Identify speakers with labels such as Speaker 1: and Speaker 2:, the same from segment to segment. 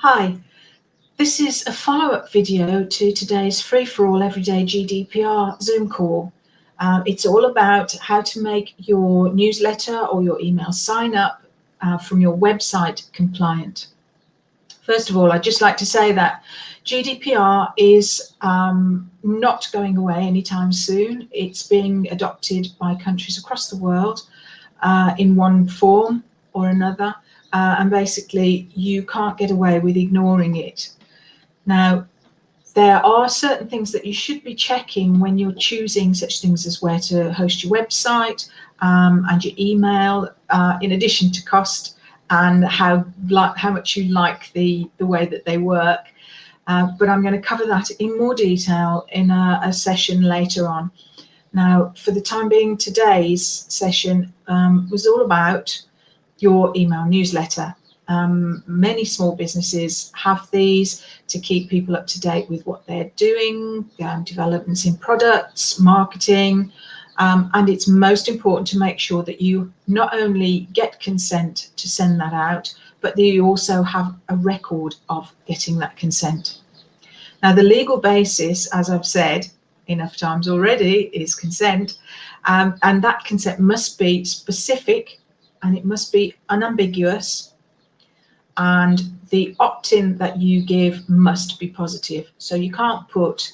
Speaker 1: Hi, this is a follow-up video to today's free-for-all everyday GDPR Zoom call. It's all about how to make your newsletter or your email sign-up from your website compliant. First of all, I'd just like to say that GDPR is not going away anytime soon. It's being adopted by countries across the world in one form or another. And basically you can't get away with ignoring it. Now, there are certain things that you should be checking when you're choosing such things as where to host your website and your email, in addition to cost and how much you like the way that they work. But I'm going to cover that in more detail in a session later on. Now, for the time being, today's session was all about your email newsletter. Many small businesses have these to keep people up to date with what they're doing, developments in products, marketing, and it's most important to make sure that you not only get consent to send that out, but that you also have a record of getting that consent. Now, the legal basis, as I've said enough times already, is consent, and that consent must be specific and it must be unambiguous, and the opt-in that you give must be positive. So you can't put,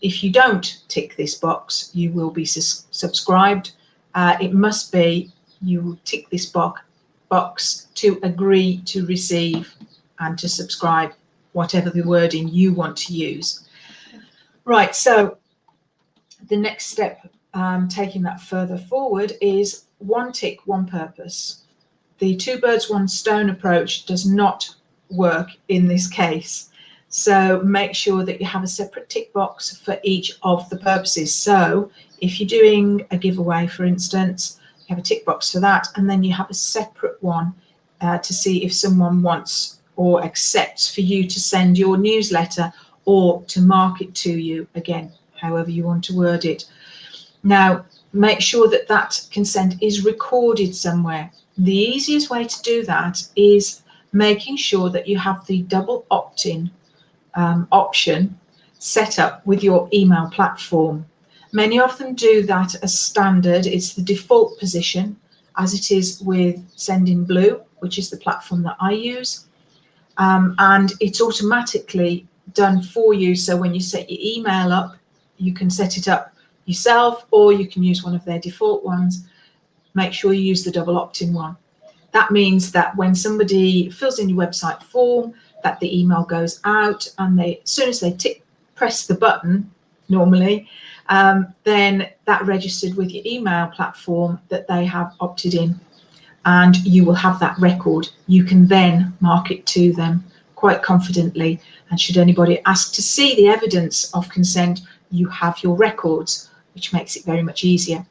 Speaker 1: if you don't tick this box, you will be subscribed. It must be, you will tick this box to agree to receive and to subscribe, whatever the wording you want to use. Right, so the next step, taking that further forward, is one tick, one purpose. The two birds, one stone approach does not work in this case. So make sure that you have a separate tick box for each of the purposes. So if you're doing a giveaway, for instance, you have a tick box for that, and then you have a separate one to see if someone wants or accepts for you to send your newsletter or to market to you, again, however you want to word it. Now, make sure that that consent is recorded somewhere. The easiest way to do that is making sure that you have the double opt-in option set up with your email platform. Many of them do that as standard. It's the default position, as it is with Sendinblue, which is the platform that I use. And it's automatically done for you. So when you set your email up, you can set it up yourself, or you can use one of their default ones. Make sure you use the double opt-in one. That means that when somebody fills in your website form, that the email goes out, and as soon as they press the button, normally, then that registered with your email platform that they have opted in, and you will have that record. You can then market to them quite confidently, and should anybody ask to see the evidence of consent, you have your records, which makes it very much easier.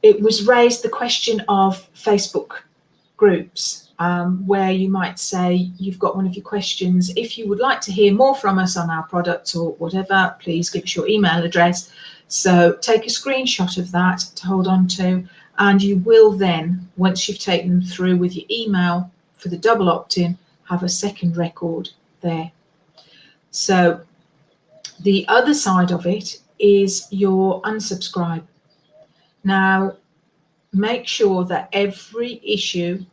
Speaker 1: It was raised the question of Facebook groups, where you might say you've got one of your questions. If you would like to hear more from us on our products or whatever, please give us your email address. So take a screenshot of that to hold on to, and you will then, once you've taken them through with your email for the double opt-in, have a second record there. So the other side of it is your unsubscribe. Now, make sure that every issue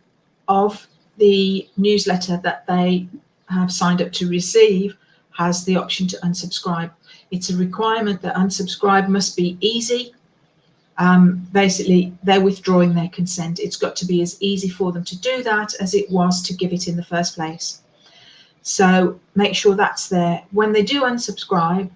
Speaker 1: of the newsletter that they have signed up to receive has the option to unsubscribe. It's a requirement that unsubscribe must be easy. Basically, they're withdrawing their consent. It's got to be as easy for them to do that as it was to give it in the first place. So make sure that's there. When they do unsubscribe,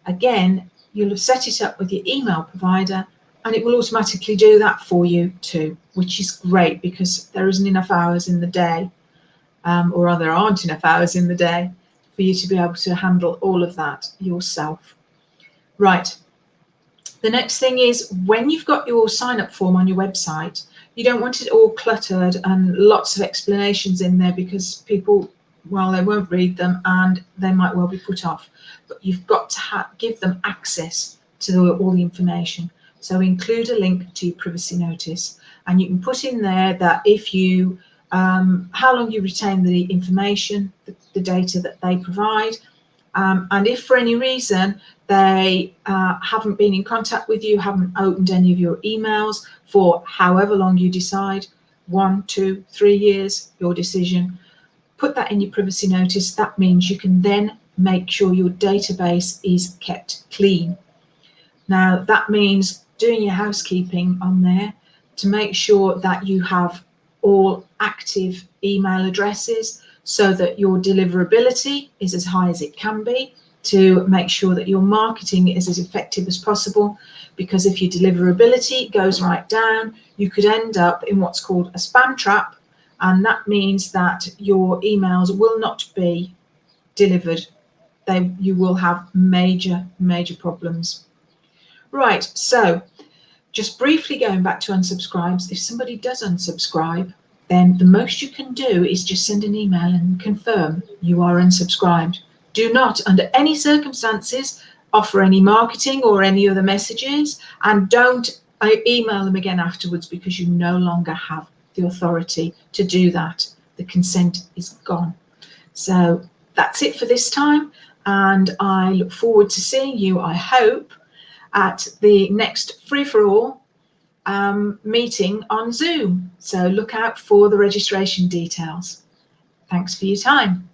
Speaker 1: again, you'll have set it up with your email provider, and it will automatically do that for you too, which is great because there isn't enough hours in the day, or there aren't enough hours in the day for you to be able to handle all of that yourself. Right. The next thing is, when you've got your sign-up form on your website, you don't want it all cluttered and lots of explanations in there, because people, well, they won't read them and they might well be put off. But you've got to give them access to all the information. So include a link to your privacy notice, and you can put in there that if you how long you retain the information, the data that they provide, and if for any reason they haven't been in contact with you, haven't opened any of your emails for however long you decide, 1, 2, 3 years, your decision, put that in your privacy notice. That means you can then make sure your database is kept clean. Now, that means doing your housekeeping on there to make sure that you have all active email addresses so that your deliverability is as high as it can be, to make sure that your marketing is as effective as possible. Because if your deliverability goes right down, you could end up in what's called a spam trap, and that means that your emails will not be delivered. You will have major problems. Right, so just briefly going back to unsubscribes, if somebody does unsubscribe, then the most you can do is just send an email and confirm you are unsubscribed. Do not, under any circumstances, offer any marketing or any other messages, and don't email them again afterwards, because you no longer have the authority to do that. The consent is gone. So that's it for this time, and I look forward to seeing you, I hope, at the next free-for-all meeting on Zoom. So look out for the registration details. Thanks for your time.